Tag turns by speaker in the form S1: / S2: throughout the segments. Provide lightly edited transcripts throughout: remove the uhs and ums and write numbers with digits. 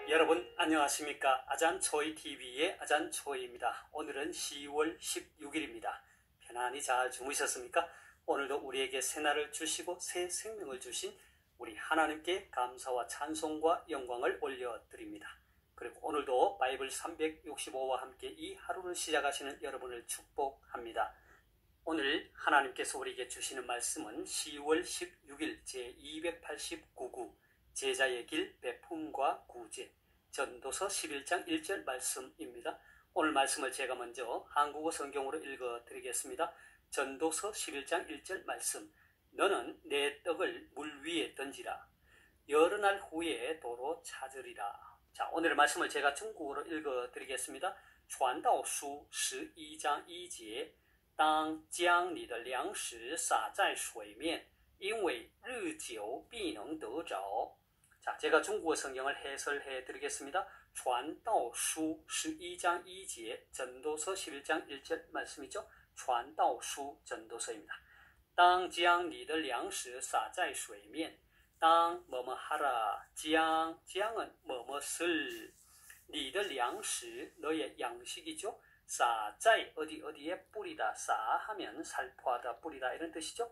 S1: 여러분 안녕하십니까? 아잔초이TV의 아잔초이입니다. 오늘은 10월 16일입니다. 편안히 잘 주무셨습니까? 오늘도 우리에게 새날을 주시고 새 생명을 주신 우리 하나님께 감사와 찬송과 영광을 올려드립니다. 그리고 오늘도 바이블 365와 함께 이 하루를 시작하시는 여러분을 축복합니다. 오늘 하나님께서 우리에게 주시는 말씀은 10월 16일 제289구 제자의 길 베품과 구제 전도서 11장 1절 말씀입니다. 오늘 말씀을 제가 먼저 한국어 성경으로 읽어드리겠습니다. 전도서 11장 1절 말씀. 너는 내 떡을 물 위에 던지라. 여러 날 후에 도로 찾으리라. 자, 오늘의 말씀을 제가 중국어로 읽어드리겠습니다. 传道书11章1节当将你的粮食撒在水面因为日久必能得着 자, 제가 중국어 성경을 해설해 드리겠습니다. 传道书11章1节 전도서 11장 1절 말씀이죠. 传道书 전도서입니다. 当将你的粮食撒在水面当뭐뭐 하라. 장은 뭐뭐을 你的粮食 너의 양식이죠. 撒在 어디에 뿌리다.撒하면 살포하다 뿌리다 이런 뜻이죠.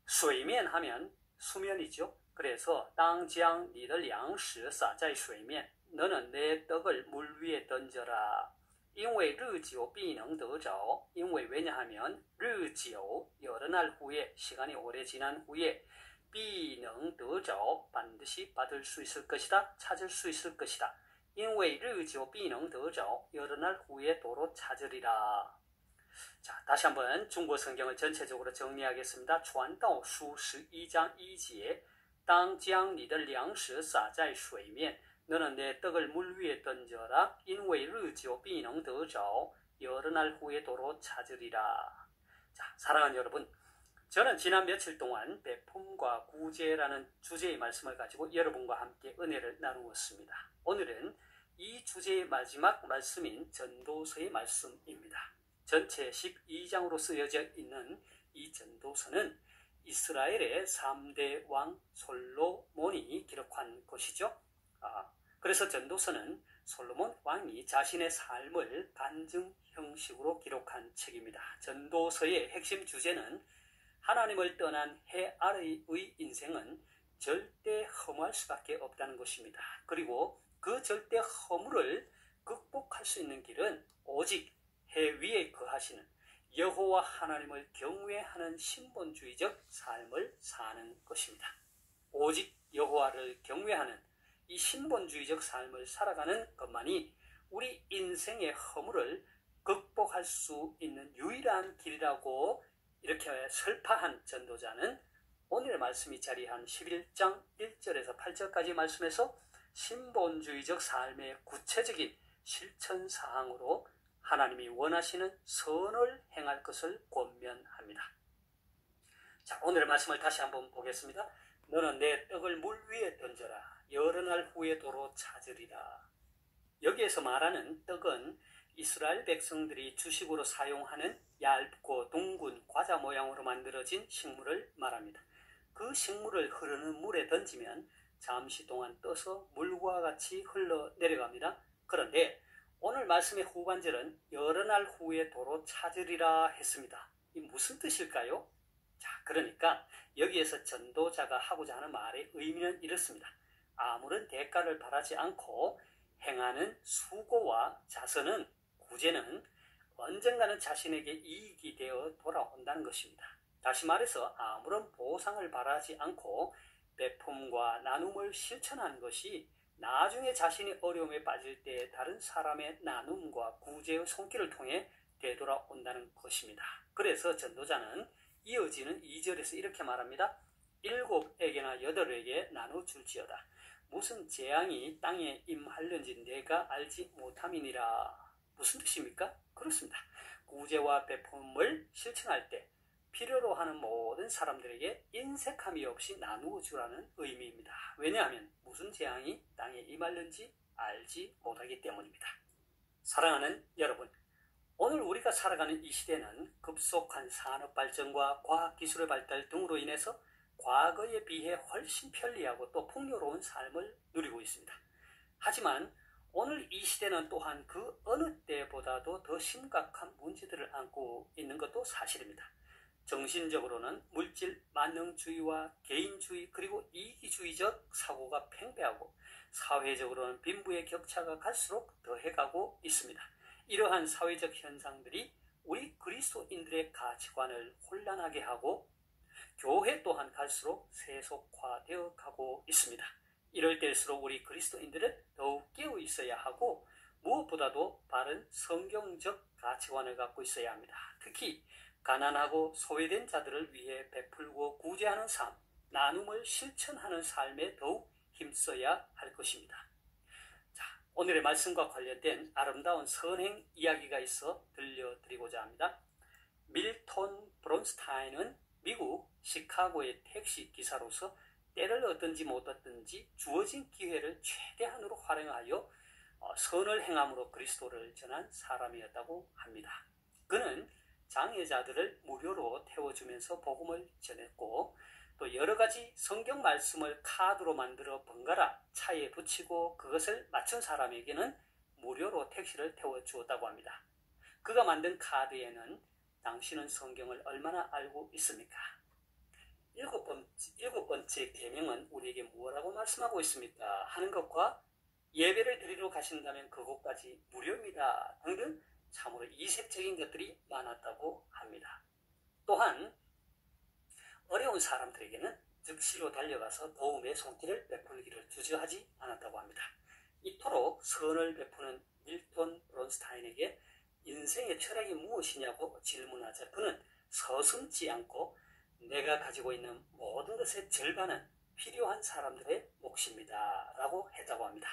S1: 水面 하면 수면이죠. 그래서 当将你的粮食撒在水面 너는 내 떡을 물 위에 던져라. 因为日久必能得着. 因为 왜냐하면 日久 여러 날 후에 시간이 오래 지난 후에 必能得着 반드시 받을 수 있을 것이다. 찾을 수 있을 것이다. 因为日久必能得着 여러 날 후에 도로 찾으리라. 자, 다시 한번 중국어 성경을 전체적으로 정리하겠습니다. 传道书11章1节当将你的粮食撒在水面 너는 내 떡을 물 위에 던져라. 因为日久必能得着 여러 날 후에 도로 찾으리라. 자, 사랑하는 여러분, 저는 지난 며칠 동안 베품과 구제라는 주제의 말씀을 가지고 여러분과 함께 은혜를 나누었습니다. 오늘은 이 주제의 마지막 말씀인 전도서의 말씀입니다. 전체 12장으로 쓰여져 있는 이 전도서는 이스라엘의 3대 왕 솔로몬이 기록한 것이죠. 그래서 전도서는 솔로몬 왕이 자신의 삶을 간증 형식으로 기록한 책입니다. 전도서의 핵심 주제는 하나님을 떠난 해 아래의 인생은 절대 허무할 수밖에 없다는 것입니다. 그리고 그 절대 허무를 극복할 수 있는 길은 오직 해 위에 거하시는 여호와 하나님을 경외하는 신본주의적 삶을 사는 것입니다. 오직 여호와를 경외하는 이 신본주의적 삶을 살아가는 것만이 우리 인생의 허물을 극복할 수 있는 유일한 길이라고 이렇게 설파한 전도자는 오늘의 말씀이 자리한 11장 1절에서 8절까지 말씀에서 신본주의적 삶의 구체적인 실천사항으로 하나님이 원하시는 선을 행할 것을 권면합니다. 자, 오늘의 말씀을 다시 한번 보겠습니다. 너는 내 떡을 물 위에 던져라. 여러 날 후에 도로 찾으리라. 여기에서 말하는 떡은 이스라엘 백성들이 주식으로 사용하는 얇고 둥근 과자 모양으로 만들어진 식물을 말합니다. 그 식물을 흐르는 물에 던지면 잠시 동안 떠서 물과 같이 흘러내려갑니다. 그런데 오늘 말씀의 후반절은 여러 날 후에 도로 찾으리라 했습니다. 이 무슨 뜻일까요? 자, 그러니까 여기에서 전도자가 하고자 하는 말의 의미는 이렇습니다. 아무런 대가를 바라지 않고 행하는 수고와 자선은 구제는 언젠가는 자신에게 이익이 되어 돌아온다는 것입니다. 다시 말해서 아무런 보상을 바라지 않고 베품과 나눔을 실천하는 것이 나중에 자신이 어려움에 빠질 때 다른 사람의 나눔과 구제의 손길을 통해 되돌아온다는 것입니다. 그래서 전도자는 이어지는 2절에서 이렇게 말합니다. 7에게나 8에게 나눠줄지어다. 무슨 재앙이 땅에 임하려는지 내가 알지 못함이니라. 무슨 뜻입니까? 그렇습니다. 구제와 베품을 실천할 때 필요로 하는 모든 사람들에게 인색함이 없이 나누어 주라는 의미입니다. 왜냐하면 무슨 재앙이 땅에 임하는지 알지 못하기 때문입니다. 사랑하는 여러분, 오늘 우리가 살아가는 이 시대는 급속한 산업 발전과 과학기술의 발달 등으로 인해서 과거에 비해 훨씬 편리하고 또 풍요로운 삶을 누리고 있습니다. 하지만 오늘 이 시대는 또한 그 어느 때보다도 더 심각한 문제들을 안고 있는 것도 사실입니다. 정신적으로는 물질 만능주의와 개인주의 그리고 이기주의적 사고가 팽배하고 사회적으로는 빈부의 격차가 갈수록 더해가고 있습니다. 이러한 사회적 현상들이 우리 그리스도인들의 가치관을 혼란하게 하고 교회 또한 갈수록 세속화되어 가고 있습니다. 이럴 때일수록 우리 그리스도인들은 더욱 깨어 있어야 하고 무엇보다도 바른 성경적 가치관을 갖고 있어야 합니다. 특히 가난하고 소외된 자들을 위해 베풀고 구제하는 삶, 나눔을 실천하는 삶에 더욱 힘써야 할 것입니다. 자, 오늘의 말씀과 관련된 아름다운 선행 이야기가 있어 들려드리고자 합니다. 밀턴 브론스타인은 미국 시카고의 택시 기사로서 때를 얻든지 못 얻든지 주어진 기회를 최대한으로 활용하여 선을 행함으로 그리스도를 전한 사람이었다고 합니다. 그는 장애자들을 무료로 태워주면서 복음을 전했고 또 여러가지 성경 말씀을 카드로 만들어 번갈아 차에 붙이고 그것을 맞춘 사람에게는 무료로 택시를 태워주었다고 합니다. 그가 만든 카드에는 당신은 성경을 얼마나 알고 있습니까? 일곱 번째 계명은 우리에게 무엇라고 말씀하고 있습니까? 하는 것과 예배를 드리러 가신다면 그곳까지 무료입니다. 등등 참으로 이색적인 것들이 많았다고 합니다. 또한 어려운 사람들에게는 즉시로 달려가서 도움의 손길을 베풀기를 주저하지 않았다고 합니다. 이토록 선을 베푸는 밀턴 브론스타인에게 인생의 철학이 무엇이냐고 질문하자 그는 서슴지 않고 내가 가지고 있는 모든 것의 절반은 필요한 사람들의 몫입니다 라고 했다고 합니다.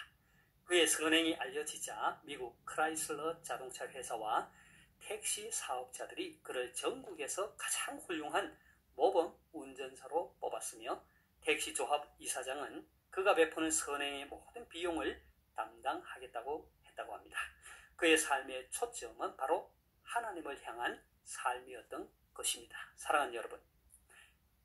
S1: 그의 선행이 알려지자 미국 크라이슬러 자동차 회사와 택시 사업자들이 그를 전국에서 가장 훌륭한 모범 운전사로 뽑았으며 택시 조합 이사장은 그가 베푸는 선행의 모든 비용을 담당하겠다고 했다고 합니다. 그의 삶의 초점은 바로 하나님을 향한 삶이었던 것입니다. 사랑하는 여러분,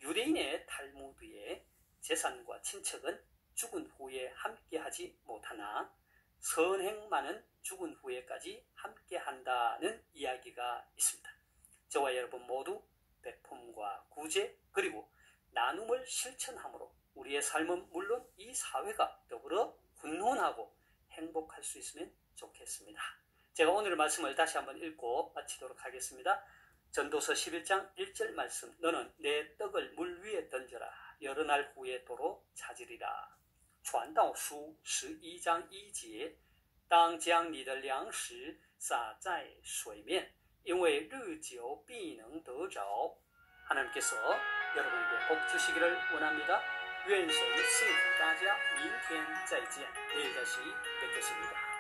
S1: 유대인의 탈무드에 재산과 친척은 죽은 후에 함께하지 못하나 선행만은 죽은 후에까지 함께한다는 이야기가 있습니다. 저와 여러분 모두 베품과 구제 그리고 나눔을 실천함으로 우리의 삶은 물론 이 사회가 더불어 훈훈하고 행복할 수 있으면 좋겠습니다. 제가 오늘 말씀을 다시 한번 읽고 마치도록 하겠습니다. 전도서 11장 1절 말씀, 너는 내 떡을 물 위에 던져라. 여러 날 후에 도로 찾으리라. 传道书11章1节，当将你的粮食撒在水面，因为日久必能得着。 하나님께서 여러분에게 복 주시기를 원합니다. 愿神赐福大家，明天再见，내일 다시 뵙겠습니다.